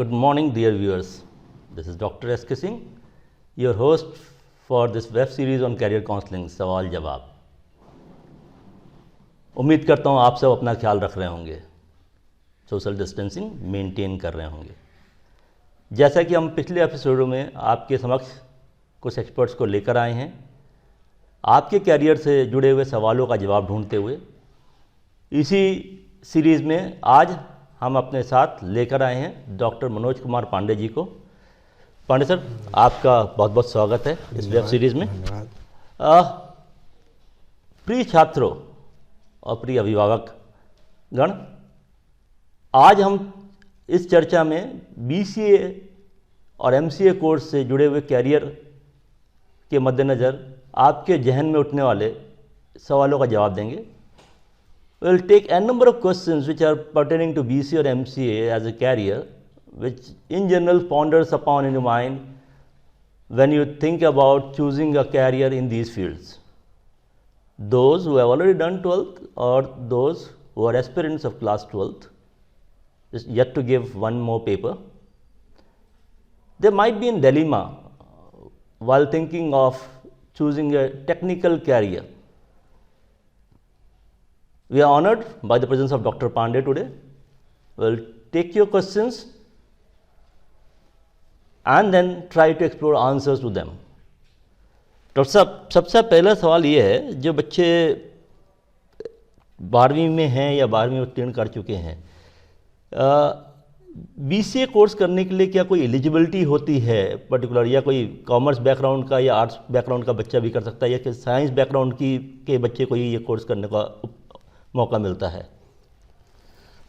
Good morning, dear viewers. This is Dr. S.K. Singh, your host for this web series on career counseling, सवाल जवाब। उम्मीद करता हूँ आप सब अपना ख्याल रख रहे होंगे, सोशल डिस्टेंसिंग मेंटेन कर रहे होंगे। जैसा कि हम पिछले एपिसोडों में आपके समक्ष कुछ एक्सपर्ट्स को लेकर आए हैं, आपके कैरियर से जुड़े हुए सवालों का जवाब ढूंढते हुए, इसी सीरीज़ में आज हम अपने साथ लेकर आए हैं डॉक्टर मनोज कुमार पांडे जी को। पांडे सर, आपका बहुत बहुत स्वागत है इस वेब सीरीज़ में। प्रिय छात्रों और प्रिय अभिभावक गण, आज हम इस चर्चा में BCA और MCA कोर्स से जुड़े हुए कैरियर के मद्देनज़र आपके जहन में उठने वाले सवालों का जवाब देंगे। We'll take a number of questions which are pertaining to BCA or MCA as a career, which in general ponders upon in your mind when you think about choosing a career in these fields. Those who have already done 12th or those who are aspirants of class 12th, is yet to give one more paper, they might be in dilemma while thinking of choosing a technical career. We are honored by the presence of Dr. Pandey today. We'll take your questions and then try to explore answers to them. Doctor साहब, सबसे पहला सवाल ये है, जो बच्चे 12वीं में हैं या 12वीं उत्तीर्ण कर चुके हैं, BCA कोर्स करने के लिए क्या कोई एलिजिबिलिटी होती है पर्टिकुलर, या कोई कॉमर्स बैकग्राउंड का या आर्ट्स बैकग्राउंड का बच्चा भी कर सकता है, या कि साइंस बैकग्राउंड के बच्चे को ही ये कोर्स करने का मौका मिलता है?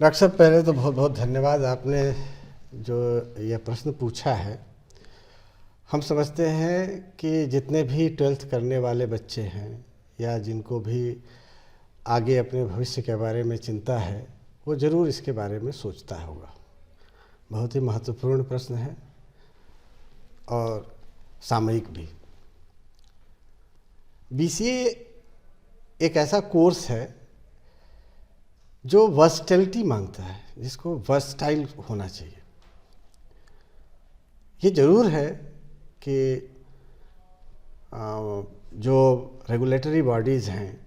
डॉक्टर साहब, पहले तो बहुत बहुत धन्यवाद, आपने जो यह प्रश्न पूछा है। हम समझते हैं कि जितने भी 12th करने वाले बच्चे हैं या जिनको भी आगे अपने भविष्य के बारे में चिंता है, वो ज़रूर इसके बारे में सोचता होगा। बहुत ही महत्वपूर्ण प्रश्न है और सामयिक भी। BCA एक ऐसा कोर्स है जो वर्सटैलिटी मांगता है, जिसको वर्सटाइल होना चाहिए। ये ज़रूर है कि जो रेगुलेटरी बॉडीज़ हैं,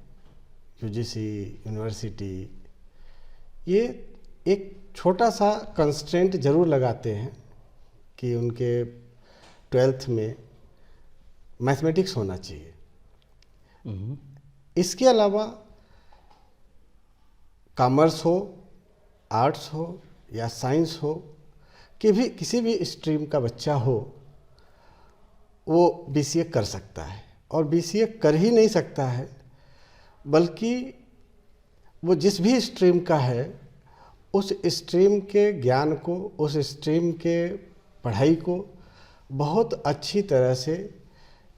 UGC, यूनिवर्सिटी, ये एक छोटा सा कंस्ट्रेंट ज़रूर लगाते हैं कि उनके 12th में मैथमेटिक्स होना चाहिए। इसके अलावा कॉमर्स हो, आर्ट्स हो या साइंस हो, कि भी किसी भी स्ट्रीम का बच्चा हो, वो BCA कर सकता है। और BCA कर ही नहीं सकता है, बल्कि वो जिस भी स्ट्रीम का है, उस स्ट्रीम के ज्ञान को, उस स्ट्रीम के पढ़ाई को बहुत अच्छी तरह से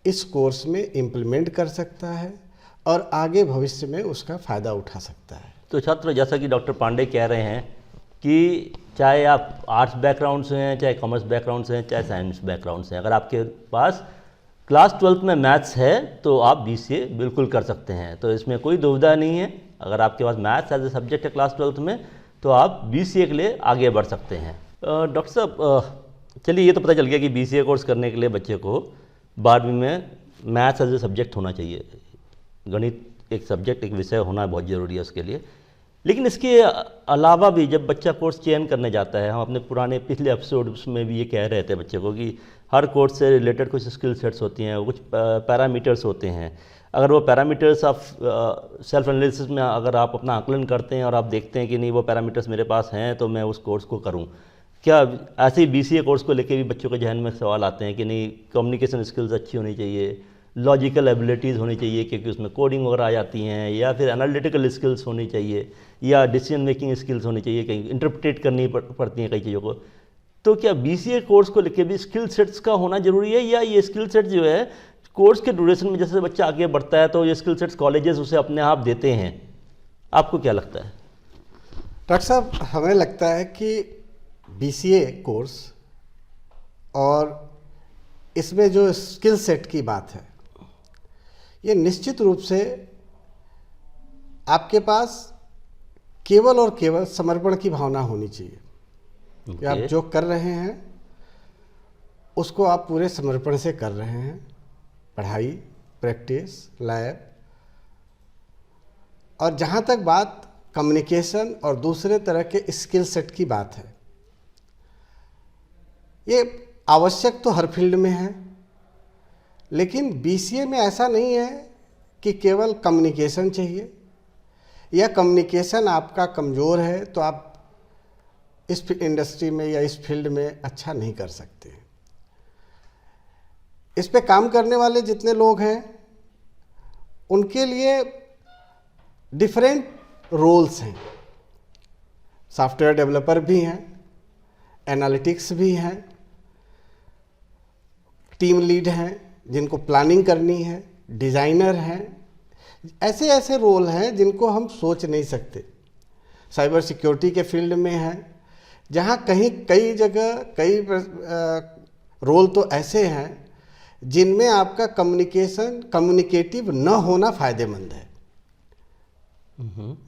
इस कोर्स में इम्प्लीमेंट कर सकता है और आगे भविष्य में उसका फ़ायदा उठा सकता है। तो छात्र, जैसा कि डॉक्टर पांडे कह रहे हैं कि चाहे आप आर्ट्स बैकग्राउंड से हैं, चाहे कॉमर्स बैकग्राउंड से हैं, चाहे साइंस बैकग्राउंड से हैं, अगर आपके पास क्लास 12th में मैथ्स है तो आप BCA बिल्कुल कर सकते हैं। तो इसमें कोई दुविधा नहीं है। अगर आपके पास मैथ्स एज ए सब्जेक्ट है क्लास 12th में, तो आप BCA के लिए आगे बढ़ सकते हैं। डॉक्टर साहब, चलिए ये तो पता चल गया कि BCA कोर्स करने के लिए बच्चे को 12वीं में मैथ्स एज ए सब्जेक्ट होना चाहिए। गणित एक सब्जेक्ट, एक विषय होना बहुत ज़रूरी है उसके लिए। लेकिन इसके अलावा भी जब बच्चा कोर्स चयन करने जाता है, हम अपने पुराने पिछले एपिसोड्स में भी ये कह रहे थे बच्चे को कि हर कोर्स से रिलेटेड कुछ स्किल सेट्स होती हैं, कुछ पैरामीटर्स होते हैं। अगर वो पैरामीटर्स आप सेल्फ एनालिसिस में अगर आप अपना आकलन करते हैं और आप देखते हैं कि नहीं वो पैरामीटर्स मेरे पास हैं, तो मैं उस कोर्स को करूँ। क्या ऐसे ही BCA कोर्स को लेके भी बच्चों के जहन में सवाल आते हैं कि नहीं, कम्युनिकेशन स्किल्स अच्छी होनी चाहिए, लॉजिकल एबिलिटीज़ होनी चाहिए क्योंकि उसमें कोडिंग वगैरह आ जाती हैं, या फिर एनालिटिकल स्किल्स होनी चाहिए, या डिसीजन मेकिंग स्किल्स होनी चाहिए, कहीं इंटरप्रेट करनी पड़ती हैं कई चीज़ों को। तो क्या BCA कोर्स को लेके भी स्किल सेट्स का होना ज़रूरी है, या ये स्किल सेट जो है कोर्स के ड्यूरेशन में जैसे बच्चा आगे बढ़ता है तो ये स्किल सेट्स कॉलेजेस उसे अपने आप देते हैं? आपको क्या लगता है? डॉक्टर साहब, हमें लगता है कि BCA कोर्स और इसमें जो स्किल सेट की बात है, ये निश्चित रूप से आपके पास केवल और केवल समर्पण की भावना होनी चाहिए। कि आप जो कर रहे हैं उसको आप पूरे समर्पण से कर रहे हैं, पढ़ाई, प्रैक्टिस, लैब। और जहाँ तक बात कम्युनिकेशन और दूसरे तरह के स्किल सेट की बात है, ये आवश्यक तो हर फील्ड में है, लेकिन बीसीए में ऐसा नहीं है कि केवल कम्युनिकेशन चाहिए, या कम्युनिकेशन आपका कमज़ोर है तो आप इस इंडस्ट्री में या इस फील्ड में अच्छा नहीं कर सकते। इस पे काम करने वाले जितने लोग हैं उनके लिए डिफरेंट रोल्स हैं। सॉफ्टवेयर डेवलपर भी हैं, एनालिटिक्स भी हैं, टीम लीड हैं जिनको प्लानिंग करनी है, डिज़ाइनर हैं। ऐसे ऐसे रोल हैं जिनको हम सोच नहीं सकते। साइबर सिक्योरिटी के फील्ड में है जहाँ कई जगह कई रोल तो ऐसे हैं जिनमें आपका कम्युनिकेटिव न होना फ़ायदेमंद है।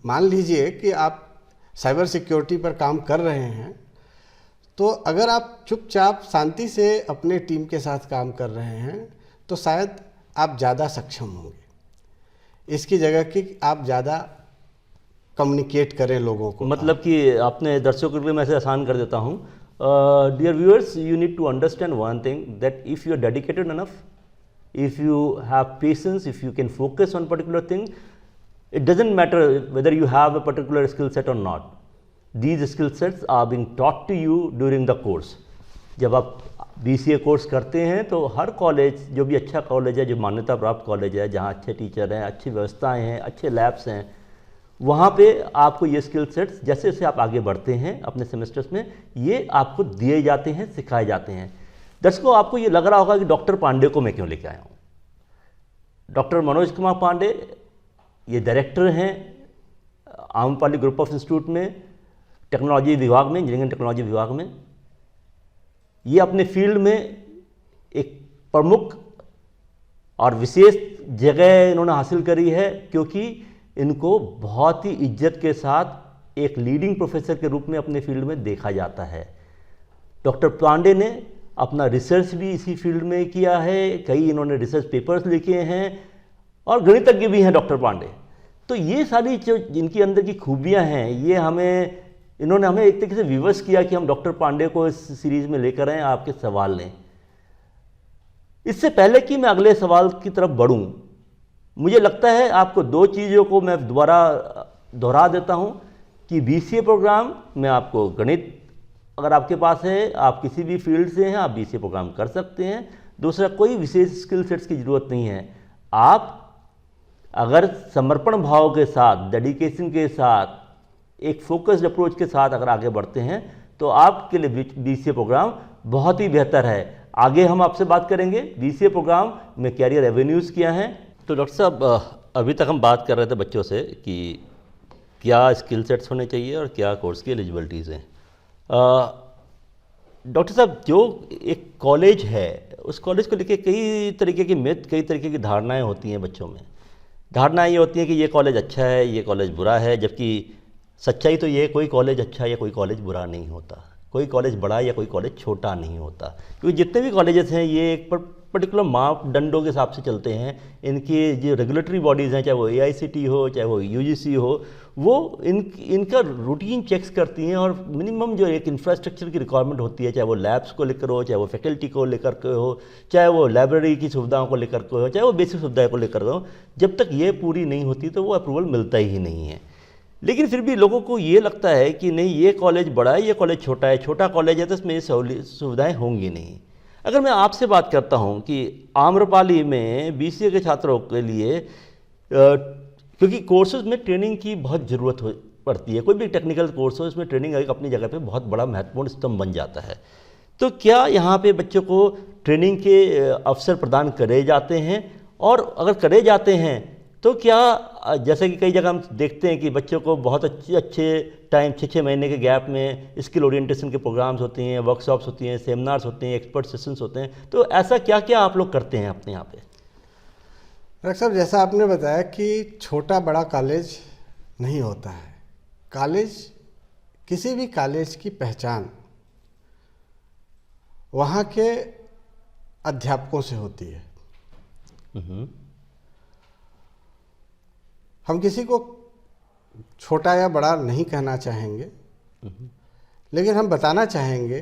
मान लीजिए कि आप साइबर सिक्योरिटी पर काम कर रहे हैं, तो अगर आप चुपचाप शांति से अपने टीम के साथ काम कर रहे हैं तो शायद आप ज़्यादा सक्षम होंगे। इसकी जगह कि आप ज़्यादा कम्युनिकेट करें लोगों को। मतलब कि आपने दर्शकों के लिए मैं ऐसे आसान कर देता हूँ। Dear viewers, you need to understand one thing, that if you are dedicated enough, if you have patience, if you can focus on particular thing, it doesn't matter whether you have a particular skill set or not. These skill sets are being taught to you during the course. जब आप BCA course करते हैं तो हर college, जो भी अच्छा college है, जो मान्यता प्राप्त कॉलेज है, जहाँ अच्छे टीचर हैं, अच्छी व्यवस्थाएं हैं, अच्छे लैब्स हैं, वहाँ पे आपको ये स्किल सेट्स जैसे जैसे आप आगे बढ़ते हैं अपने सेमेस्टर्स में, ये आपको दिए जाते हैं, सिखाए जाते हैं। दर्शकों, आपको ये लग रहा होगा कि डॉक्टर पांडे को मैं क्यों लेके आया हूँ। डॉक्टर मनोज कुमार पांडे ये डायरेक्टर हैं आम्रपाली ग्रुप ऑफ इंस्टीट्यूट में, टेक्नोलॉजी विभाग में, इंजीनियरिंग टेक्नोलॉजी विभाग में। ये अपने फील्ड में एक प्रमुख और विशेष जगह इन्होंने हासिल करी है, क्योंकि इनको बहुत ही इज्जत के साथ एक लीडिंग प्रोफेसर के रूप में अपने फील्ड में देखा जाता है। डॉक्टर पांडे ने अपना रिसर्च भी इसी फील्ड में किया है, कई इन्होंने रिसर्च पेपर्स लिखे हैं और गणितज्ञ भी हैं डॉक्टर पांडे। तो ये सारी जो जिनकी अंदर की खूबियां हैं, ये इन्होंने हमें एक तरीके से विवश किया कि हम डॉक्टर पांडे को इस सीरीज में लेकर आएँ, आपके सवाल लें। इससे पहले कि मैं अगले सवाल की तरफ बढ़ूं, मुझे लगता है आपको दो चीज़ों को मैं दोबारा दोहरा देता हूं कि BCA प्रोग्राम में आपको गणित अगर आपके पास है, आप किसी भी फील्ड से हैं, आप BCA प्रोग्राम कर सकते हैं। दूसरा, कोई विशेष स्किल सेट्स की ज़रूरत नहीं है। आप अगर समर्पण भाव के साथ, डेडिकेशन के साथ, एक फोकस्ड अप्रोच के साथ अगर आगे बढ़ते हैं तो आपके लिए BCA प्रोग्राम बहुत ही बेहतर है। आगे हम आपसे बात करेंगे BCA प्रोग्राम में कैरियर एवेन्यूज़ क्या हैं। तो डॉक्टर साहब, अभी तक हम बात कर रहे थे बच्चों से कि क्या स्किल सेट्स होने चाहिए और क्या कोर्स की एलिजिबिलिटीज़ हैं। डॉक्टर साहब, जो एक कॉलेज है, उस कॉलेज को लेकर कई तरीके की मिथ, कई तरीके की धारणाएं होती हैं बच्चों में। धारणाएं ये होती हैं कि ये कॉलेज अच्छा है, ये कॉलेज बुरा है, जबकि सच्चाई तो ये, कोई कॉलेज अच्छा या कोई कॉलेज बुरा नहीं होता, कोई कॉलेज बड़ा या कोई कॉलेज छोटा नहीं होता। क्योंकि जितने भी कॉलेजेस हैं ये एक पर्टिकुलर मापदंडों के हिसाब से चलते हैं। इनकी जो रेगुलेटरी बॉडीज़ हैं, चाहे वो AICTE हो, चाहे वो UGC हो, वो इनका रूटीन चेक्स करती हैं और मिनिमम जो एक इंफ्रास्ट्रक्चर की रिक्वायरमेंट होती है, चाहे वो लैब्स को लेकर हो, चाहे वो फैकल्टी को लेकर के हो, चाहे वो लाइब्रेरी की सुविधाओं को लेकर के हो, चाहे वो बेसिक सुविधाओं को लेकर हो, जब तक ये पूरी नहीं होती तो वो अप्रूवल मिलता ही नहीं है। लेकिन फिर भी लोगों को ये लगता है कि नहीं, ये कॉलेज बड़ा है, ये कॉलेज छोटा है, छोटा कॉलेज है तो इसमें ये सुविधाएँ होंगी नहीं। अगर मैं आपसे बात करता हूं कि आम्रपाली में BCA के छात्रों के लिए, क्योंकि कोर्सेज में ट्रेनिंग की बहुत ज़रूरत पड़ती है, कोई भी टेक्निकल कोर्स हो, इसमें ट्रेनिंग एक अपनी जगह पे बहुत बड़ा महत्वपूर्ण स्तंभ बन जाता है। तो क्या यहाँ पे बच्चों को ट्रेनिंग के अवसर प्रदान करे जाते हैं? और अगर करे जाते हैं तो क्या, जैसे कि कई जगह हम देखते हैं कि बच्चों को बहुत अच्छे टाइम 6-6 महीने के गैप में स्किल ओरिएंटेशन के प्रोग्राम्स होती हैं, वर्कशॉप्स होती हैं, सेमिनार्स होते हैं, एक्सपर्ट सेशंस होते हैं, तो ऐसा क्या क्या आप लोग करते हैं अपने यहाँ पे? डॉक्टर साहब, जैसा आपने बताया कि छोटा बड़ा कॉलेज नहीं होता है। कॉलेज, किसी भी कॉलेज की पहचान वहाँ के अध्यापकों से होती है। हम किसी को छोटा या बड़ा नहीं कहना चाहेंगे, लेकिन हम बताना चाहेंगे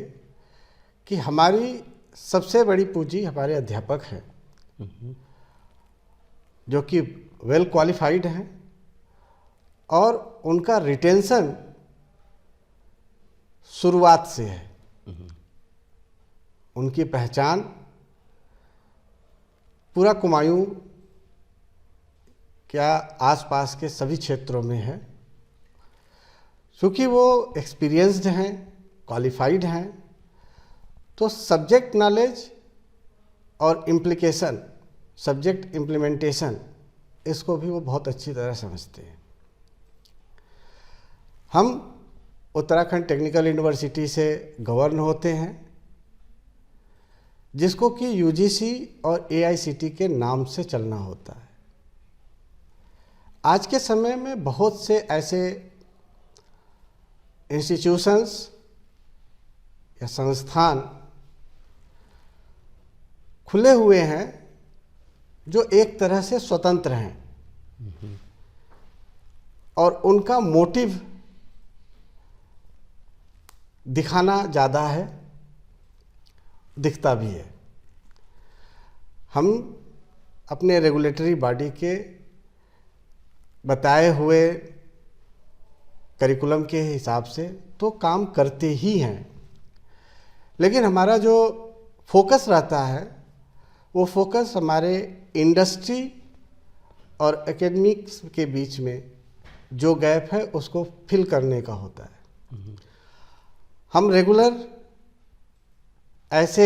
कि हमारी सबसे बड़ी पूंजी हमारे अध्यापक हैं, जो कि वेल क्वालिफाइड हैं, और उनका रिटेंशन शुरुआत से है। उनकी पहचान पूरा कुमायूं क्या आसपास के सभी क्षेत्रों में है, क्योंकि वो एक्सपीरियंस्ड हैं, क्वालिफाइड हैं, तो सब्जेक्ट नॉलेज और इम्प्लीकेशन, सब्जेक्ट इम्प्लीमेंटेशन, इसको भी वो बहुत अच्छी तरह समझते हैं। हम उत्तराखंड टेक्निकल यूनिवर्सिटी से गवर्न होते हैं, जिसको कि यूजीसी और एआईसीटी के नाम से चलना होता है। आज के समय में बहुत से ऐसे इंस्टीट्यूशंस या संस्थान खुले हुए हैं जो एक तरह से स्वतंत्र हैं, और उनका मोटिव दिखाना ज़्यादा है, दिखता भी है। हम अपने रेगुलेटरी बॉडी के बताए हुए करिकुलम के हिसाब से तो काम करते ही हैं, लेकिन हमारा जो फोकस रहता है वो फोकस हमारे इंडस्ट्री और एकेडमिक्स के बीच में जो गैप है उसको फिल करने का होता है। हम रेगुलर ऐसे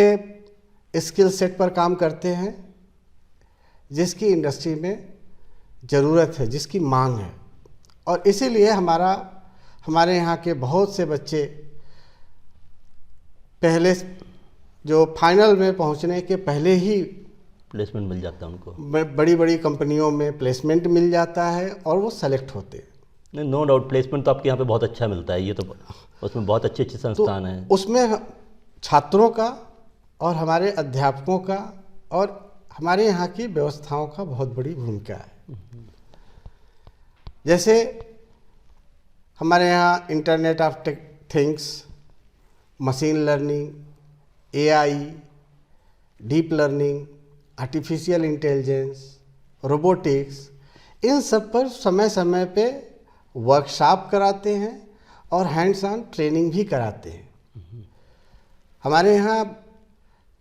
स्किल सेट पर काम करते हैं जिसकी इंडस्ट्री में ज़रूरत है, जिसकी मांग है, और इसीलिए हमारे यहाँ के बहुत से बच्चे पहले जो फाइनल में पहुँचने के पहले ही प्लेसमेंट मिल जाता है उनको, बड़ी बड़ी कंपनियों में प्लेसमेंट मिल जाता है और वो सेलेक्ट होते हैं। नहीं, नो डाउट प्लेसमेंट तो आपके यहाँ पे बहुत अच्छा मिलता है, ये तो उसमें बहुत अच्छे अच्छे संस्थान हैं। उसमें छात्रों का और हमारे अध्यापकों का और हमारे यहाँ की व्यवस्थाओं का बहुत बड़ी भूमिका है। जैसे हमारे यहाँ internet of things, machine learning, AI, deep learning, artificial intelligence, robotics, इन सब पर समय समय पे वर्कशॉप कराते हैं और हैंड्स ऑन ट्रेनिंग भी कराते हैं। हमारे यहाँ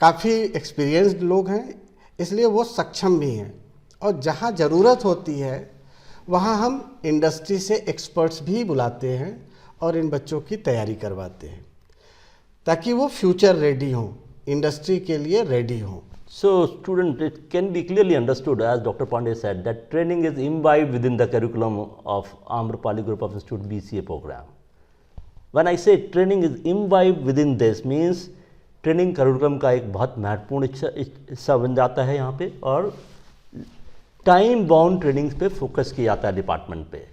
काफ़ी एक्सपीरियंस्ड लोग हैं, इसलिए वो सक्षम भी हैं, और जहाँ ज़रूरत होती है वहाँ हम इंडस्ट्री से एक्सपर्ट्स भी बुलाते हैं और इन बच्चों की तैयारी करवाते हैं ताकि वो फ्यूचर रेडी हों, इंडस्ट्री के लिए रेडी हों। So student, it can be clearly understood, as Dr. Pandey said, that training is imbibed within the curriculum of Amrapali Group of Institute BCA program. When I say training is imbibed within this, means training curriculum का एक बहुत महत्वपूर्ण हिस्सा बन जाता है यहाँ पे, और टाइम बाउंड ट्रेनिंग्स पे फोकस किया जाता है डिपार्टमेंट पे।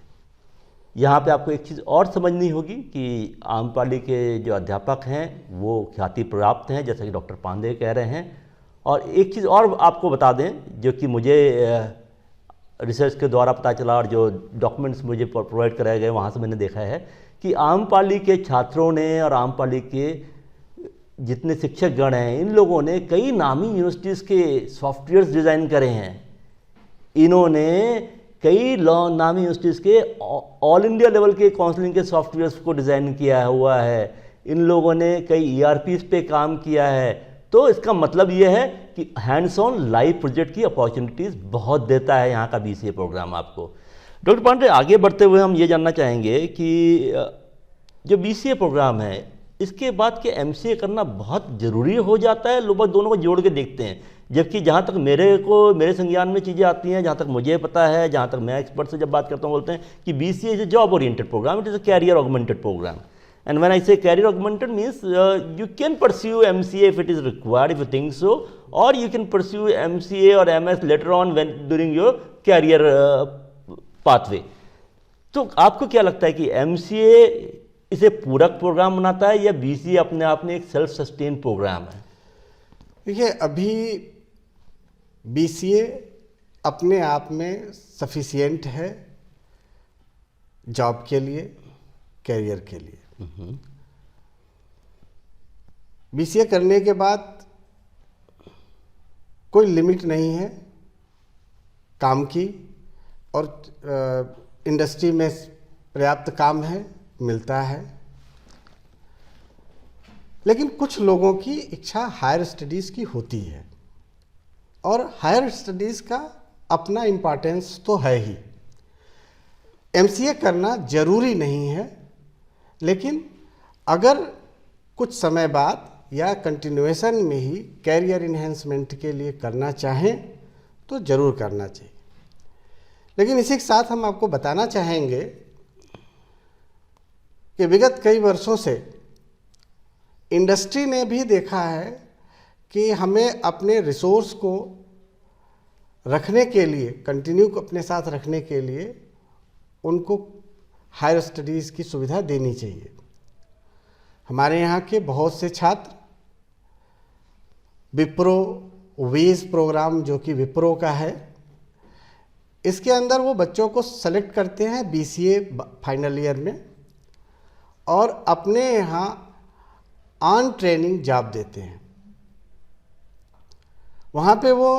यहाँ पे आपको एक चीज़ और समझनी होगी कि आम्रपाली के जो अध्यापक हैं वो ख्याति प्राप्त हैं, जैसा कि डॉक्टर पांडे कह रहे हैं। और एक चीज़ और आपको बता दें जो कि मुझे रिसर्च के द्वारा पता चला और जो डॉक्यूमेंट्स मुझे प्रोवाइड कराए गए वहाँ से मैंने देखा है कि आम्रपाली के छात्रों ने और आम्रपाली के जितने शिक्षक गण हैं, इन लोगों ने कई नामी यूनिवर्सिटीज़ के सॉफ्टवेयर्स डिज़ाइन करे हैं। इन्होंने कई नामी यूनिवर्सिटीज़ के ऑल इंडिया लेवल के काउंसलिंग के सॉफ्टवेयर्स को डिज़ाइन किया हुआ है। इन लोगों ने कई ERPs पे काम किया है। तो इसका मतलब ये है कि हैंड्स ऑन लाइव प्रोजेक्ट की अपॉर्चुनिटीज़ बहुत देता है यहाँ का BCA प्रोग्राम आपको। डॉक्टर पांडे, आगे बढ़ते हुए हम ये जानना चाहेंगे कि जो BCA प्रोग्राम है इसके बाद के MCA करना बहुत ज़रूरी हो जाता है। लोग दोनों को जोड़ के देखते हैं, जबकि जहाँ तक मेरे संज्ञान में चीज़ें आती हैं, जहाँ तक मुझे पता है, जहाँ तक मैं एक्सपर्ट से जब बात करता हूँ, बोलते हैं कि BCA is a job oriented programme, it is a career augmented programme. And when I say career augmented means you can pursue MCA if it is required, if you think so, or you can pursue MCA or MS later on during your career pathway. तो आपको क्या लगता है कि MCA इसे पूरक programme बनाता है या BCA अपने आप में एक सेल्फ सस्टेन प्रोग्राम है? देखिए, अभी बीसीए अपने आप में सफिशिएंट है जॉब के लिए, कैरियर के लिए। बीसीए करने के बाद कोई लिमिट नहीं है काम की, और इंडस्ट्री में पर्याप्त काम है, मिलता है। लेकिन कुछ लोगों की इच्छा हायर स्टडीज़ की होती है, और हायर स्टडीज़ का अपना इम्पोर्टेंस तो है ही। एमसीए करना जरूरी नहीं है, लेकिन अगर कुछ समय बाद या कंटिन्यूएशन में ही कैरियर इन्हेंसमेंट के लिए करना चाहें तो ज़रूर करना चाहिए। लेकिन इसी के साथ हम आपको बताना चाहेंगे कि विगत कई वर्षों से इंडस्ट्री ने भी देखा है कि हमें अपने रिसोर्स को रखने के लिए, कंटिन्यू अपने साथ रखने के लिए उनको हायर स्टडीज़ की सुविधा देनी चाहिए। हमारे यहाँ के बहुत से छात्र विप्रो वीज प्रोग्राम, जो कि विप्रो का है, इसके अंदर वो बच्चों को सेलेक्ट करते हैं बीसीए फाइनल ईयर में, और अपने यहाँ ऑन ट्रेनिंग जॉब देते हैं। वहाँ पे वो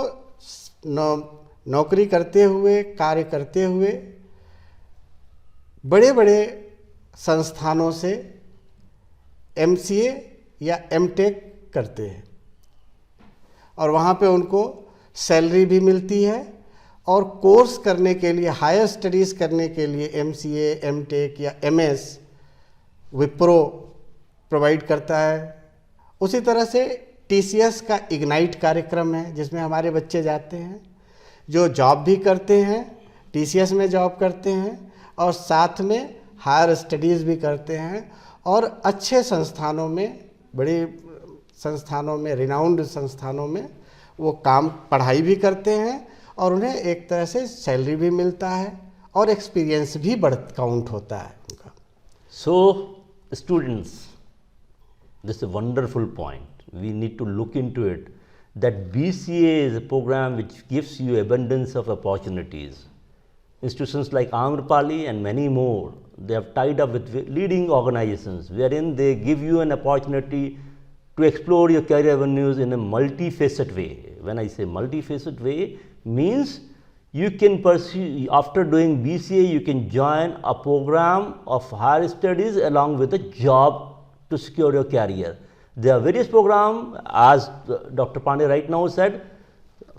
नौकरी करते हुए, कार्य करते हुए बड़े बड़े संस्थानों से एमसीए या एमटेक करते हैं, और वहाँ पे उनको सैलरी भी मिलती है, और कोर्स करने के लिए, हायर स्टडीज़ करने के लिए एमसीए, एमटेक या एमएस विप्रो प्रोवाइड करता है। उसी तरह से टीसीएस का इग्नाइट कार्यक्रम है, जिसमें हमारे बच्चे जाते हैं, जो जॉब भी करते हैं, टीसीएस में जॉब करते हैं, और साथ में हायर स्टडीज़ भी करते हैं, और अच्छे संस्थानों में, बड़े संस्थानों में, रिनाउंड संस्थानों में वो पढ़ाई भी करते हैं, और उन्हें एक तरह से सैलरी भी मिलता है, और एक्सपीरियंस भी काउंट होता है उनका। So, students, this is a wonderful point. We need to look into it, that BCA is a program which gives you abundance of opportunities. Institutions like Amrapali and many more, they have tied up with leading organizations wherein they give you an opportunity to explore your career avenues in a multifaceted way. When I say multifaceted way, means you can pursue, after doing BCA, you can join a program of higher studies along with a job to secure your career. There are various programs, as Dr. Pandey right now said.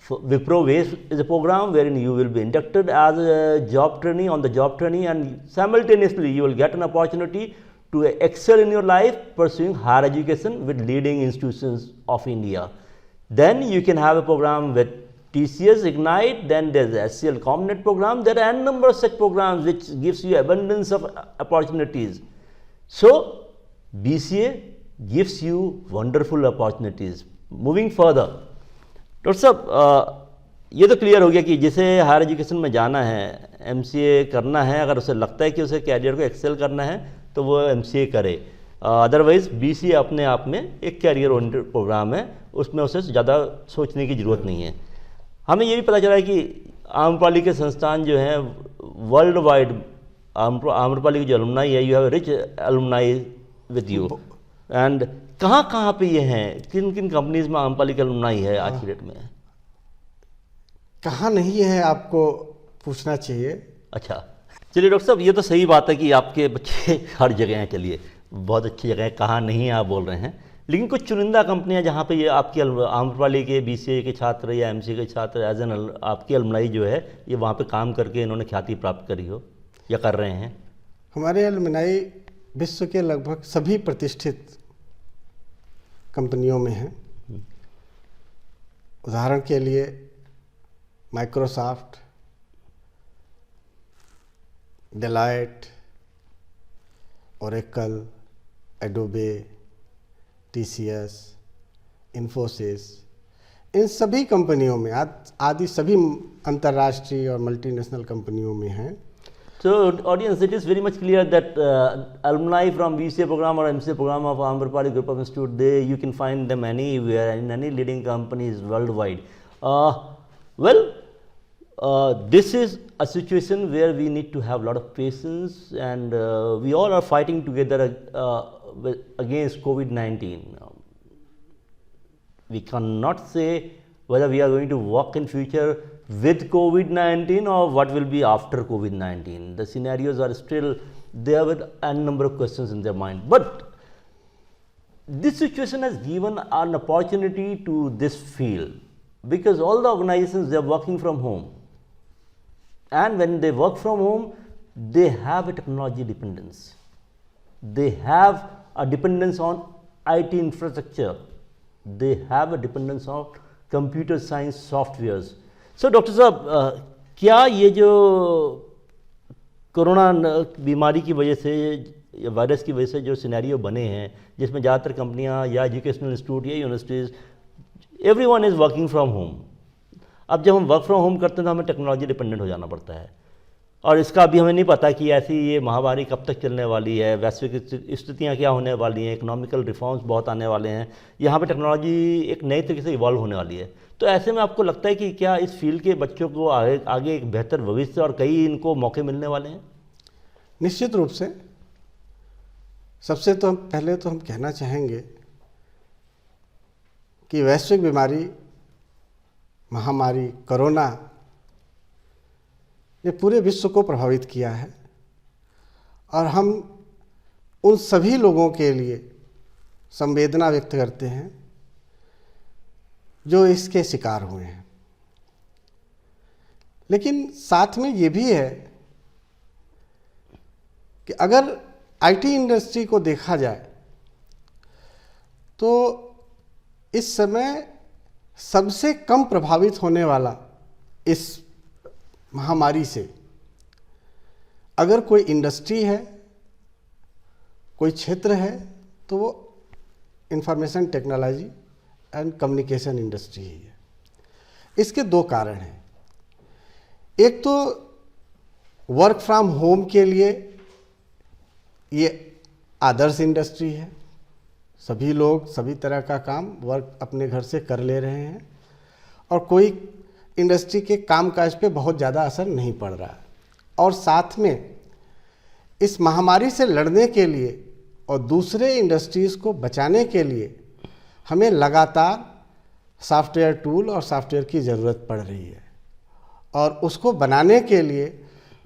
Wipro Ways is a program wherein you will be inducted as a job trainee, on the job trainee, and simultaneously you will get an opportunity to excel in your life pursuing higher education with leading institutions of India. Then you can have a program with TCS Ignite, then there is the SCL ComNet program. There are n number of such programs which gives you abundance of opportunities. So, BCA gives you wonderful opportunities. Moving further, doctor साहब, ये तो clear हो गया कि जिसे higher education में जाना है, एमसीए करना है, अगर उसे लगता है कि उसे कैरियर को एक्सेल करना है तो वो एमसीए करे। अदरवाइज़ बीसीए अपने आप में एक कैरियर ओरिएंटेड प्रोग्राम है, उसमें उसे ज़्यादा सोचने की ज़रूरत नहीं है। हमें ये भी पता चला है कि आम्रपाली के संस्थान जो हैं वर्ल्ड वाइड, आम्रपाली की जो अलुमनाई है, you have rich alumni with you, and कहाँ पे ये हैं, किन किन कंपनीज में आम्रपाली की अलुमनाई है आज की डेट में? कहाँ नहीं है आपको पूछना चाहिए। अच्छा, चलिए डॉक्टर साहब, ये तो सही बात है कि आपके बच्चे हर जगह हैं, चलिए बहुत अच्छी जगह है, कहाँ नहीं है आप बोल रहे हैं, लेकिन कुछ चुनिंदा कंपनियां जहाँ पे ये आपकी आम्रपाली के बीसीए के छात्र या एमसीए के छात्र एज एन आपकी अलुमनाई जो है, ये वहाँ पे काम करके इन्होंने ख्याति प्राप्त करी हो या कर रहे हैं? हमारे अलुमनाई विश्व के लगभग सभी प्रतिष्ठित कंपनियों में हैं। उदाहरण के लिए Microsoft, Deloitte, Oracle, Adobe, TCS, Infosys, इन सभी कंपनियों में आदि सभी अंतर्राष्ट्रीय और मल्टीनेशनल कंपनियों में हैं। So, audience, it is very much clear that alumni from BCA program or MCA program of Amrapali Group of Institute, you can find them anywhere in any leading companies worldwide. This is a situation where we need to have a lot of patience, and we all are fighting together against COVID-19. We cannot say whether we are going to work in future with COVID-19 or what will be after COVID-19. The scenarios are still there with a number of questions in their mind. But this situation has given an opportunity to this field, because all the organizations, they are working from home. And when they work from home, they have a technology dependence. They have a dependence on IT infrastructure. They have a dependence on computer science softwares. So doctor साहब, क्या ये जो corona बीमारी की वजह से या virus की वजह से जो सिनेरियो बने हैं, जिसमें ज़्यादातर कंपनियां या एजुकेशनल इंस्टीट्यूट या universities, everyone is working from home. अब जब हम वर्क फ्रॉम होम करते हैं तो हमें टेक्नोलॉजी डिपेंडेंट हो जाना पड़ता है, और इसका अभी हमें नहीं पता कि ऐसी ये महामारी कब तक चलने वाली है, वैश्विक स्थितियाँ क्या होने वाली हैं, इकोनॉमिकल रिफॉर्म्स बहुत आने वाले हैं, यहाँ पे टेक्नोलॉजी एक नए तरीके से इवॉल्व होने वाली है. तो ऐसे में आपको लगता है कि क्या इस फील्ड के बच्चों को आगे एक बेहतर भविष्य और कई इनको मौके मिलने वाले हैं? निश्चित रूप से. सबसे तो पहले तो हम कहना चाहेंगे कि वैश्विक बीमारी, महामारी कोरोना ने पूरे विश्व को प्रभावित किया है, और हम उन सभी लोगों के लिए संवेदना व्यक्त करते हैं जो इसके शिकार हुए हैं. लेकिन साथ में ये भी है कि अगर आईटी इंडस्ट्री को देखा जाए तो इस समय सबसे कम प्रभावित होने वाला इस महामारी से अगर कोई इंडस्ट्री है, कोई क्षेत्र है, तो वो information technology and communication industry ही है. इसके दो कारण हैं. एक तो वर्क फ्रॉम होम के लिए ये आदर्श इंडस्ट्री है. सभी लोग सभी तरह का काम वर्क अपने घर से कर ले रहे हैं, और कोई इंडस्ट्री के कामकाज पे बहुत ज़्यादा असर नहीं पड़ रहा है. और साथ में इस महामारी से लड़ने के लिए और दूसरे इंडस्ट्रीज़ को बचाने के लिए हमें लगातार सॉफ्टवेयर टूल और सॉफ्टवेयर की ज़रूरत पड़ रही है, और उसको बनाने के लिए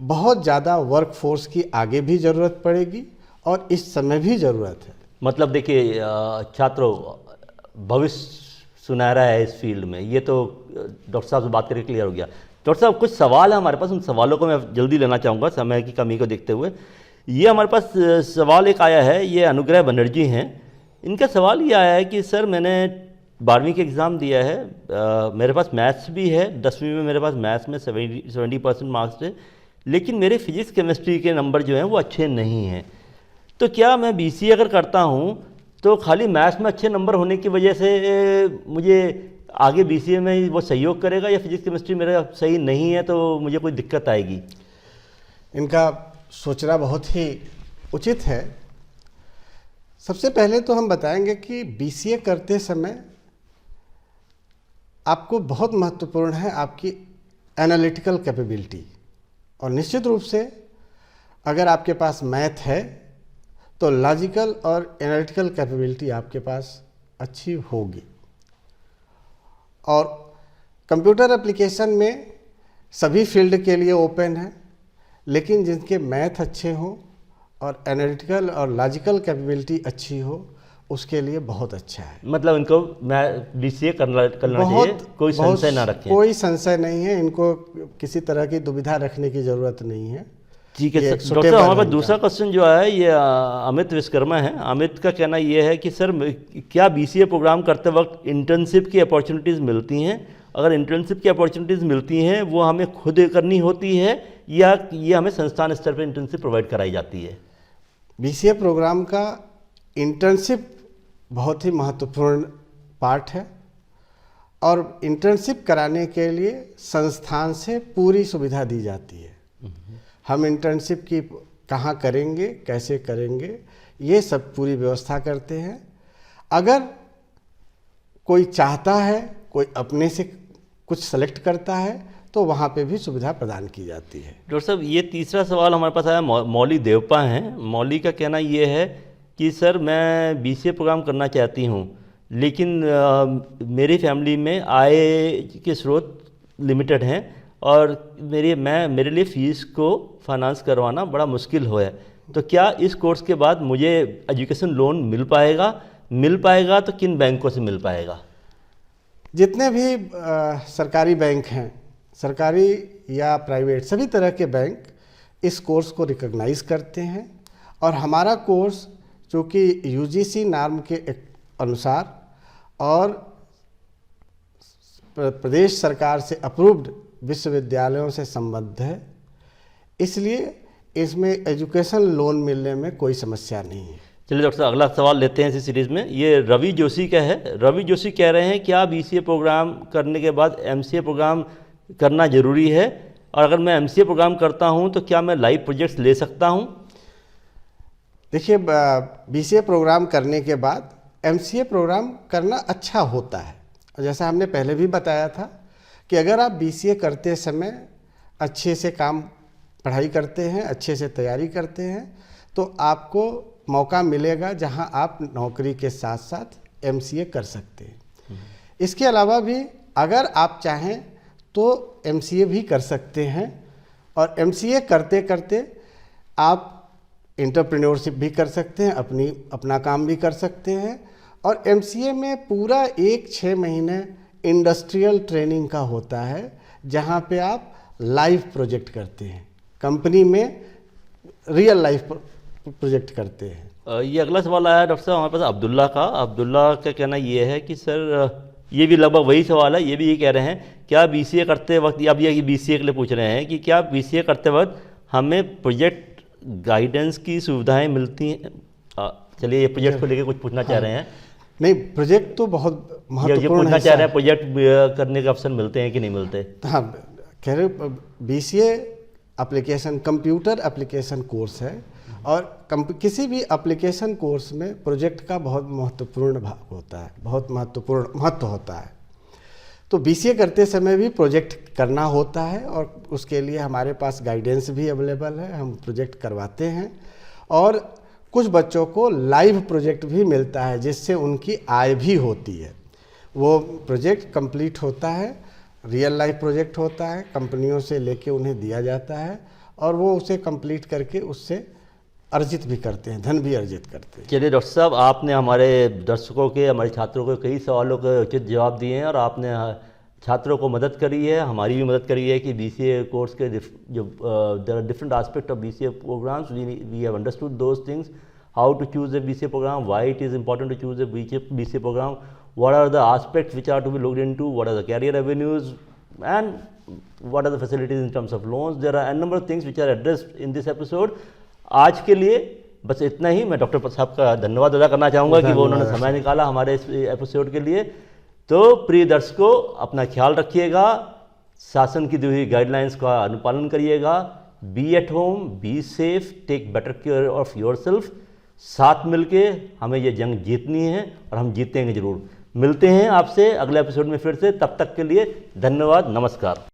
बहुत ज़्यादा वर्कफोर्स की आगे भी ज़रूरत पड़ेगी और इस समय भी ज़रूरत है. मतलब देखिए छात्रों, भविष्य सुनहरा है इस फील्ड में, ये तो डॉक्टर साहब से बात करके क्लियर हो गया. डॉक्टर साहब, कुछ सवाल है हमारे पास, उन सवालों को मैं जल्दी लेना चाहूँगा समय की कमी को देखते हुए. ये हमारे पास सवाल एक आया है, ये अनुग्रह बनर्जी हैं. इनका सवाल ये आया है कि सर, मैंने 12वीं के एग्ज़ाम दिया है, मेरे पास मैथ्स भी है, 10वीं में मेरे पास मैथ्स में 70% मार्क्स थे, लेकिन मेरे फिजिक्स केमिस्ट्री के नंबर जो हैं वो अच्छे नहीं हैं. तो क्या मैं BCA अगर करता हूँ तो खाली मैथ्स में अच्छे नंबर होने की वजह से मुझे आगे BCA में वो सहयोग करेगा, या फिजिक्स केमिस्ट्री मेरा सही नहीं है तो मुझे कोई दिक्कत आएगी? इनका सोचना बहुत ही उचित है. सबसे पहले तो हम बताएंगे कि BCA करते समय आपको बहुत महत्वपूर्ण है आपकी एनालिटिकल कैपेबिलिटी, और निश्चित रूप से अगर आपके पास मैथ है तो लॉजिकल और एनालिटिकल कैपेबिलिटी आपके पास अच्छी होगी. और कंप्यूटर एप्लीकेशन में सभी फील्ड के लिए ओपन है, लेकिन जिनके मैथ अच्छे हों और एनालिटिकल और लॉजिकल कैपेबिलिटी अच्छी हो, उसके लिए बहुत अच्छा है. मतलब इनको BCA करना चाहिए, कोई संशय ना रखें. कोई संशय नहीं है, इनको किसी तरह की दुविधा रखने की ज़रूरत नहीं है. ठीक है सर. डॉक्टर साहब, हमारे पास दूसरा क्वेश्चन जो है ये अमित विश्वकर्मा है. अमित का कहना ये है कि सर, क्या BCA प्रोग्राम करते वक्त इंटर्नशिप की अपॉर्चुनिटीज़ मिलती हैं? अगर इंटर्नशिप की अपॉर्चुनिटीज़ मिलती हैं, वो हमें खुद करनी होती है या ये हमें संस्थान स्तर पर इंटर्नशिप प्रोवाइड कराई जाती है? BCA प्रोग्राम का इंटर्नशिप बहुत ही महत्वपूर्ण पार्ट है, और इंटर्नशिप कराने के लिए संस्थान से पूरी सुविधा दी जाती है. हम इंटर्नशिप की कहाँ करेंगे, कैसे करेंगे, ये सब पूरी व्यवस्था करते हैं। अगर कोई चाहता है, कोई अपने से कुछ सेलेक्ट करता है, तो वहाँ पे भी सुविधा प्रदान की जाती है। डॉक्टर साहब, ये तीसरा सवाल हमारे पास आया, मौली देवपा हैं। मौली का कहना ये है कि सर मैं बीसीए प्रोग्राम करना चाहती हूँ, लेकिन मेरी फैमिली में आय के स्रोत लिमिटेड हैं और मेरे लिए फ़ीस को फाइनेंस करवाना बड़ा मुश्किल हो है। तो क्या इस कोर्स के बाद मुझे एजुकेशन लोन मिल पाएगा तो किन बैंकों से मिल पाएगा? जितने भी सरकारी बैंक हैं, सरकारी या प्राइवेट, सभी तरह के बैंक इस कोर्स को रिकॉग्नाइज करते हैं। और हमारा कोर्स जो कि यूजीसी नॉर्म के अनुसार और प्रदेश सरकार से अप्रूव्ड विश्वविद्यालयों से संबद्ध है, इसलिए इसमें एजुकेशन लोन मिलने में कोई समस्या नहीं है। चलिए डॉक्टर साहब, अगला सवाल लेते हैं इसी सीरीज़ में। ये रवि जोशी का है। रवि जोशी कह रहे हैं क्या बीसीए प्रोग्राम करने के बाद एमसीए प्रोग्राम करना ज़रूरी है, और अगर मैं एमसीए प्रोग्राम करता हूं तो क्या मैं लाइव प्रोजेक्ट्स ले सकता हूं? देखिए, बीसीए प्रोग्राम करने के बाद एमसीए प्रोग्राम करना अच्छा होता है। जैसा हमने पहले भी बताया था कि अगर आप बीसीए करते समय अच्छे से पढ़ाई करते हैं, अच्छे से तैयारी करते हैं, तो आपको मौका मिलेगा जहां आप नौकरी के साथ साथ एमसीए कर सकते हैं। इसके अलावा भी अगर आप चाहें तो एमसीए भी कर सकते हैं, और एमसीए करते करते आप एंटरप्रेन्योरशिप भी कर सकते हैं, अपना काम भी कर सकते हैं। और एमसीए में पूरा 6 महीने इंडस्ट्रियल ट्रेनिंग का होता है, जहां पे आप लाइव प्रोजेक्ट करते हैं, कंपनी में रियल लाइफ प्रोजेक्ट करते हैं। ये अगला सवाल आया डॉक्टर साहब हमारे पास अब्दुल्ला का। अब्दुल्ला का कहना ये है कि सर, ये भी लगभग वही सवाल है, ये भी ये कह रहे हैं क्या बीसीए करते वक्त, अब ये बीसीए के लिए पूछ रहे हैं कि क्या बीसीए करते वक्त हमें प्रोजेक्ट गाइडेंस की सुविधाएं मिलती हैं? चलिए, ये प्रोजेक्ट को लेकर कुछ पूछना चाह रहे हैं। नहीं, प्रोजेक्ट तो बहुत महत्वपूर्ण ये पूछना चाह रहे हैं प्रोजेक्ट करने के अवसर मिलते हैं कि नहीं मिलते? हाँ, कह रहे BCA application computer application course है, और किसी भी एप्लीकेशन कोर्स में प्रोजेक्ट का बहुत महत्वपूर्ण भाग होता है, बहुत महत्वपूर्ण महत्व होता है। तो बीसीए करते समय भी प्रोजेक्ट करना होता है, और उसके लिए हमारे पास गाइडेंस भी अवेलेबल है, हम प्रोजेक्ट करवाते हैं। और कुछ बच्चों को लाइव प्रोजेक्ट भी मिलता है, जिससे उनकी आय भी होती है। वो प्रोजेक्ट कंप्लीट होता है, रियल लाइफ प्रोजेक्ट होता है, कंपनियों से लेके उन्हें दिया जाता है, और वो उसे कंप्लीट करके उससे अर्जित भी करते हैं, धन भी अर्जित करते हैं। चलिए डॉक्टर साहब, आपने हमारे दर्शकों के, हमारे छात्रों के कई सवालों के उचित जवाब दिए हैं, और आपने छात्रों को मदद करी है, हमारी भी मदद करी है कि बीसीए कोर्स के जो there are different aspect of BCA programmes, we have understood those things, how to choose a BCA programme, why it is important to choose a BCA programme, what are the aspects which are to be looked into, what are the career avenues, and what are the facilities in terms of loans. There are a number of things which are addressed in this episode. आज के लिए बस इतना ही। मैं doctor साहब का धन्यवाद अदा करना चाहूँगा कि वो उन्होंने समय निकाला हमारे इस एपिसोड के लिए। तो प्रिय दर्शकों, अपना ख्याल रखिएगा, शासन की दी हुई गाइडलाइंस का अनुपालन करिएगा, be at home, be safe, take better care of your self. साथ मिलके हमें ये जंग जीतनी है, और हम जीतेंगे जरूर। मिलते हैं आपसे अगले एपिसोड में फिर से, तब तक के लिए धन्यवाद, नमस्कार।